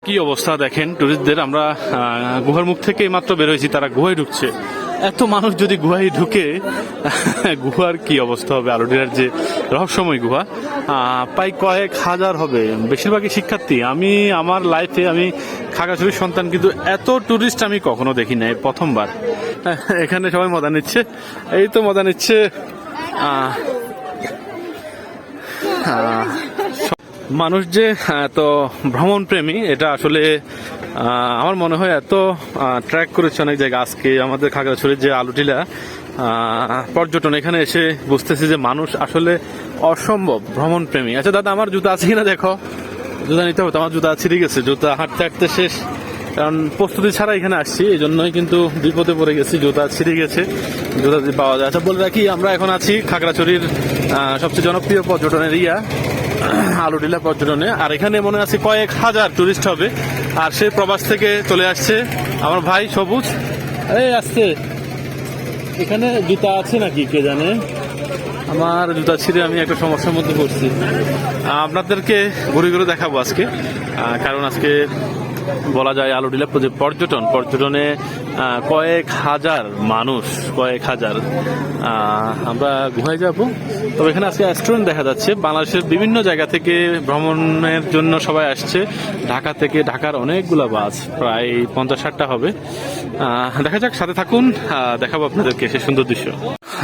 কি অবস্থা দেখেন টুরিস্টদের। আমরা গুহার মুখ থেকে মাত্র বের হয়েছি, তারা গুহায় ঢুকছে। এত মানুষ যদি গুহায় ঢুকে গুহার কি অবস্থা হবে। আলুটিলার যে রহস্যময় গুহা, প্রায় কয়েক হাজার হবে, বেশিরভাগই শিক্ষার্থী। আমি আমার লাইফে আমি খাগড়াছড়ির সন্তান, কিন্তু এত টুরিস্ট আমি কখনো দেখি নাই, প্রথমবার। এখানে সবাই মজা নিচ্ছে, এই তো মজা নিচ্ছে। মানুষ যে এত ভ্রমণ প্রেমী, এটা আসলে আমার মনে হয় এত ট্র্যাক করেছে অনেক জায়গায়। আজকে আমাদের খাগড়াছড়ির যে আলুটিলা পর্যটন, এখানে এসে বুঝতেছি যে মানুষ আসলে অসম্ভব ভ্রমণ প্রেমী। আচ্ছা দাদা, আমার জুতা আছে কিনা দেখো, জুতা নিতে হবে তো। আমার জুতা ছিঁড়ে গেছে, জুতা হাঁটতে হাঁটতে শেষ, কারণ প্রস্তুতি ছাড়া এখানে আসছি, এই জন্যই কিন্তু বিপদে পড়ে গেছি, জুতা ছিঁড়ে গেছে, জুতা যদি পাওয়া যায়। আচ্ছা বলে রাখি, আমরা এখন আছি খাগড়াছড়ির সবচেয়ে জনপ্রিয় পর্যটন এরিয়া আলুটিলা পর্যটনে। আর এখানে মনে আছে কয়েক হাজার টুরিস্ট হবে, আর সে প্রবাস থেকে চলে আসছে আমার ভাই সবুজ। এই আসছে, এখানে জুতা আছে নাকি কে জানে, আমার জুতা ছিঁড়ে আমি একটা সমস্যার মধ্যে পড়ছি। আপনাদেরকে ঘুরে ঘুরে দেখাবো আজকে, কারণ আজকে বলা যায় আলুটিলা যে পর্যটনে কয়েক হাজার মানুষ, কয়েক হাজার। আমরা গুহায় যাব। তবে এখানে আজকে রেস্টুরেন্ট দেখা যাচ্ছে, বাংলাদেশের বিভিন্ন জায়গা থেকে ভ্রমণের জন্য সবাই আসছে। ঢাকা থেকে, ঢাকার অনেকগুলা বাস, প্রায় 50-60টা হবে। দেখা যাক, সাথে থাকুন, দেখাবো আপনাদেরকে সে সুন্দর দৃশ্য।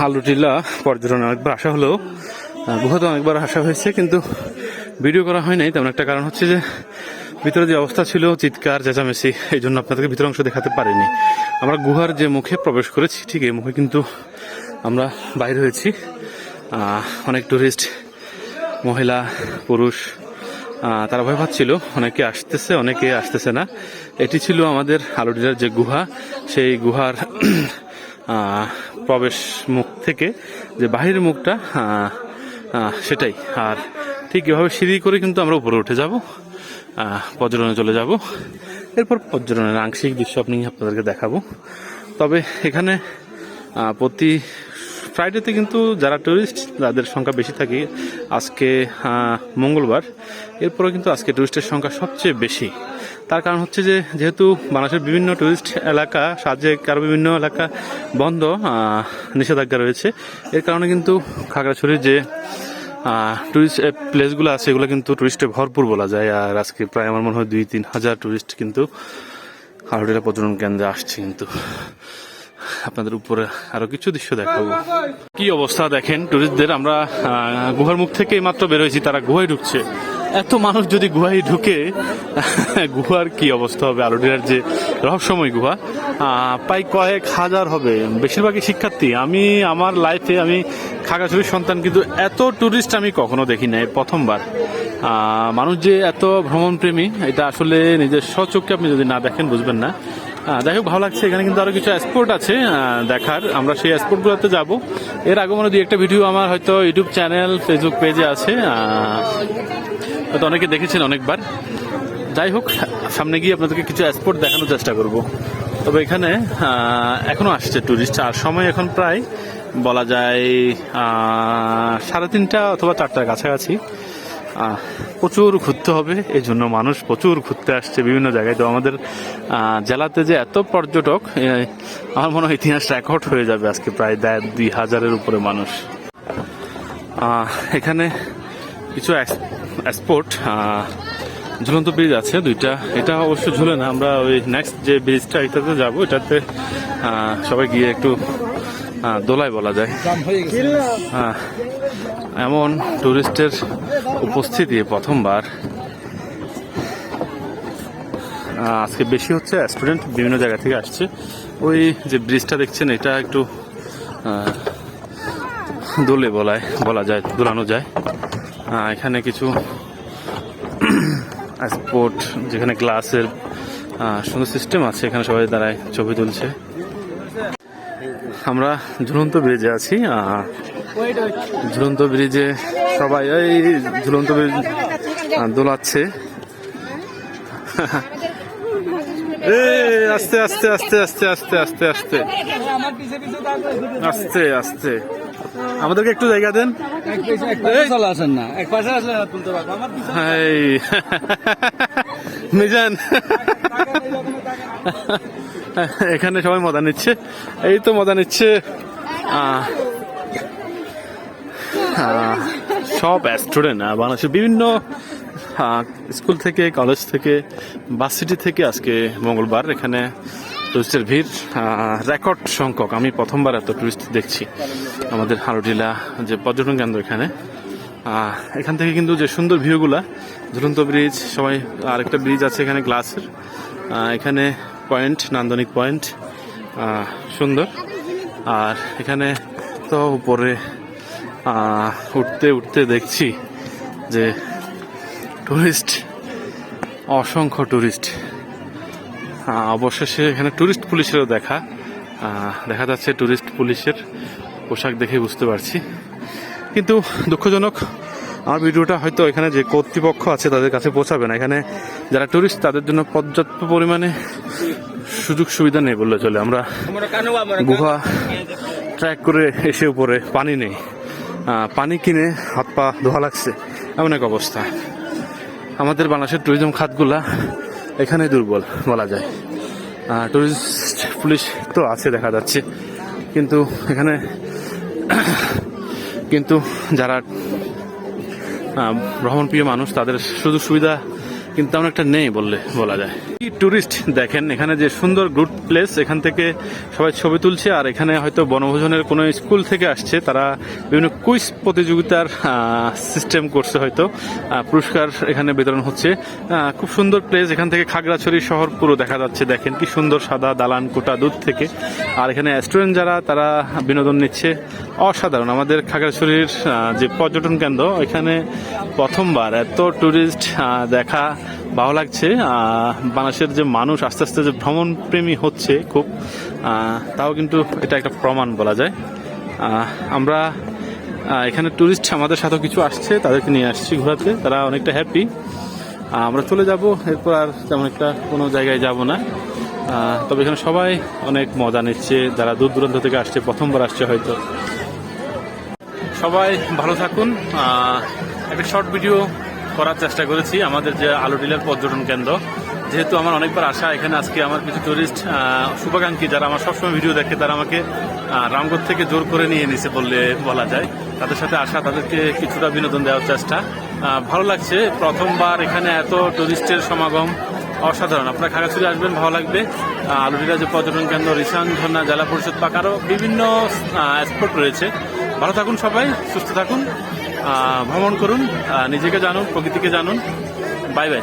আলুটিলা পর্যটনে অনেকবার আসা হলেও গুহাতে অনেকবার আসা হয়েছে, কিন্তু ভিডিও করা হয় নাই তেমন একটা। কারণ হচ্ছে যে ভিতরে যে অবস্থা ছিল, চিৎকার চেঁচামেচি, এই জন্য আপনাদেরকে ভিতর অংশ দেখাতে পারিনি। আমরা গুহার যে মুখে প্রবেশ করেছি, ঠিক এই মুখে কিন্তু আমরা বাইরে হয়েছি। অনেক টুরিস্ট, মহিলা পুরুষ, তারা ভয় পাচ্ছিল, অনেকে আসতেছে অনেকে আসতেছে না। এটি ছিল আমাদের আলুটিলার যে গুহা, সেই গুহার প্রবেশ মুখ থেকে যে বাহিরের মুখটা, সেটাই। আর ঠিক এভাবে সিঁড়ি করে কিন্তু আমরা উপরে উঠে যাব, পর্যটনে চলে যাব। এরপর পর্যটনের আংশিক দৃশ্য আপনাদেরকে দেখাবো। তবে এখানে প্রতি ফ্রাইডেতে কিন্তু যারা টুরিস্ট, তাদের সংখ্যা বেশি থাকে। আজকে মঙ্গলবার, এরপরে কিন্তু আজকে টুরিস্টের সংখ্যা সবচেয়ে বেশি। তার কারণ হচ্ছে যে যেহেতু বাংলাদেশের বিভিন্ন টুরিস্ট এলাকা, সাজেক আরও বিভিন্ন এলাকা বন্ধ, নিষেধাজ্ঞা রয়েছে, এর কারণে কিন্তু খাগড়াছড়ির যে টুরিস্ট প্লেসগুলো আছে, এগুলো কিন্তু টুরিস্টে ভরপুর বলা যায়। আর আজকে প্রায় আমার মনে হয় 2-3 হাজার টুরিস্ট কিন্তু আলুটিলা পর্যটন কেন্দ্রে আসছে। কিন্তু আপনাদের উপরে আরো কিছু দৃশ্য দেখাবো। কি অবস্থা দেখেন টুরিস্টদের। আমরা গুহার মুখ থেকে মাত্র বের হয়েছি, তারা গুহায় ঢুকছে। এত মানুষ যদি গুহায় ঢুকে গুহার কি অবস্থা হবে। আলুটিলার যে রহস্যময় গুহা, প্রায় কয়েক হাজার হবে, বেশিরভাগই শিক্ষার্থী। আমি আমার লাইফে আমি খাগড়াছড়ির সন্তান, কিন্তু এত টুরিস্ট আমি কখনো দেখি নাই, প্রথমবার। মানুষ যে এত ভ্রমণ প্রেমী, এটা আসলে নিজের স্বচক্ষে আপনি যদি না দেখেন বুঝবেন না। যাই হোক, ভালো লাগছে। এখানে কিন্তু আরো কিছু স্পট আছে দেখার, আমরা সেই স্পটগুলোতে যাব। এর আগে মনে 2-1টা ভিডিও আমার হয়তো ইউটিউব চ্যানেল, ফেসবুক পেজে আছে, হয়তো অনেকে দেখেছেন অনেকবার। যাই হোক, সামনে গিয়ে আপনাদেরকে কিছু স্পট দেখানোর চেষ্টা করব। তবে এখানে এখনো আসছে টুরিস্ট, আর সময় এখন প্রায় বলা যায় 3:30 অথবা 4টার কাছাকাছি। প্রচুর ঘুরতে হবে, এই জন্য মানুষ প্রচুর ঘুরতে আসছে বিভিন্ন জায়গায়। তো আমাদের জেলাতে যে এত পর্যটক, আমার মনে হয় ইতিহাস রেকর্ড হয়ে যাবে আজকে। প্রায় 2,000-এর উপরে মানুষ। এখানে কিছু স্পট, ঝুলন্ত ব্রিজ আছে 2টা। এটা অবশ্য ঝুলে না, আমরা ওই নেক্সট যে ব্রিজটা, এটাতে যাবো। এটাতে সবাই গিয়ে একটু দোলায় বলা যায়। এমন টুরিস্টের উপস্থিতি প্রথমবার। আজকে বেশি হচ্ছে, স্টুডেন্ট বিভিন্ন জায়গা থেকে আসছে। ওই যে ব্রিজটা দেখছেন, এটা একটু দোলে বলা যায়, দোলানো যায়। এখানে কিছু স্পট, যেখানে গ্লাসের সুন্দর সিস্টেম আছে, এখানে সবাই দাঁড়ায় ছবি তুলছে। আমরা ঝুলন্ত ব্রিজে আছি। ঝুলন্ত ব্রিজে সবাই এই ঝুলন্ত ব্রিজ দোলাচ্ছে। আস্তে আস্তে আস্তে আস্তে আস্তে আস্তে আস্তে আস্তে আস্তে, আমাদেরকে একটু জায়গা দেন। মিজান এখানে সবাই মজা নিচ্ছে, এই তো মজা নিচ্ছে সব স্টুডেন্ট বাংলাদেশের বিভিন্ন স্কুল থেকে, কলেজ থেকে, ভার্সিটি থেকে। আজকে মঙ্গলবার, এখানে টুরিস্টের ভিড় রেকর্ড সংখ্যক। আমি প্রথমবার এত টুরিস্ট দেখছি আমাদের আলুটিলা যে পর্যটন কেন্দ্র। এখান থেকে কিন্তু যে সুন্দর ভিউগুলা, ঝুলন্ত ব্রিজ, সবাই আরেকটা ব্রিজ আছে এখানে গ্লাসের, এখানে পয়েন্ট, নান্দনিক পয়েন্ট সুন্দর। আর এখানে তো উপরে উঠতে উঠতে দেখছি যে টুরিস্ট, অসংখ্য টুরিস্ট। অবশেষে এখানে টুরিস্ট পুলিশেরও দেখা যাচ্ছে। টুরিস্ট পুলিশের পোশাক দেখে বুঝতে পারছি। কিন্তু দুঃখজনক, আমার ভিডিওটা হয়তো এখানে যে কর্তৃপক্ষ আছে তাদের কাছে পৌঁছাবে না। এখানে যারা টুরিস্ট তাদের জন্য পর্যাপ্ত পরিমাণে সুযোগ সুবিধা নেই বললে চলে। আমরা গুহা ট্র্যাক করে এসে উপরে পানি নেই, পানি কিনে হাত পা ধোয়া লাগছে, এমন এক অবস্থা। আমাদের বাংলাদেশের ট্যুরিজম খাতগুলা এখানে দুর্বল বলা যায়। টুরিস্ট পুলিশ তো আছে দেখা যাচ্ছে, কিন্তু যারা ভ্রমণপ্রিয় মানুষ তাদের সুযোগ সুবিধা কিন্তু তেমন একটা নেই বলা যায়। টুরিস্ট দেখেন এখানে যে সুন্দর গুড প্লেস, এখান থেকে সবাই ছবি তুলছে। আর এখানে হয়তো বনভোজনের কোনো স্কুল থেকে আসছে, তারা বিভিন্ন কুইজ প্রতিযোগিতার সিস্টেম করছে, হয়তো পুরস্কার এখানে বিতরণ হচ্ছে। খুব সুন্দর প্লেস। এখান থেকে খাগড়াছড়ি শহর পুরো দেখা যাচ্ছে। দেখেন কি সুন্দর সাদা দালান কোটা দূর থেকে। আর এখানে স্টুডেন্ট যারা, তারা বিনোদন নিচ্ছে, অসাধারণ। আমাদের খাগড়াছড়ির যে পর্যটন কেন্দ্র, এখানে প্রথমবার এত টুরিস্ট দেখা ভালো লাগছে। বাংলাদেশের যে মানুষ আস্তে আস্তে যে ভ্রমণ প্রেমী হচ্ছে খুব, তাও কিন্তু এটা একটা প্রমাণ বলা যায়। আমরা এখানে টুরিস্ট আমাদের সাথেও কিছু আসছে, তাদেরকে নিয়ে আসছি ঘোরাতে, তারা অনেকটা হ্যাপি। আমরা চলে যাব, এরপর আর তেমন একটা কোনো জায়গায় যাব না। তবে এখানে সবাই অনেক মজা নিচ্ছে, যারা দূর দূরান্ত থেকে আসছে, প্রথমবার আসছে হয়তো। সবাই ভালো থাকুন। একটা শর্ট ভিডিও করার চেষ্টা করেছি আমাদের যে আলুটিলার পর্যটন কেন্দ্র, যেহেতু আমার অনেকবার আসা এখানে। আজকে আমার কিছু টুরিস্ট শুভাকাঙ্ক্ষী যারা আমার সবসময় ভিডিও দেখে, তারা আমাকে রামগড় থেকে জোর করে নিয়ে নিছে বলা যায়। তাদের সাথে আসা, তাদেরকে কিছুটা বিনোদন দেওয়ার চেষ্টা। ভালো লাগছে, প্রথমবার এখানে এত টুরিস্টের সমাগম, অসাধারণ। আপনারা খাগড়াছড়ি আসবেন, ভালো লাগবে। আলুটিলা যে পর্যটন কেন্দ্র, রিসাং ঝর্ণা, জেলা পরিষদ পার্ক, আরও বিভিন্ন স্পট রয়েছে। ভালো থাকুন সবাই, সুস্থ থাকুন, ভ্রমণ করুন, নিজেকে জানুন, প্রকৃতিকে জানুন। Bye bye.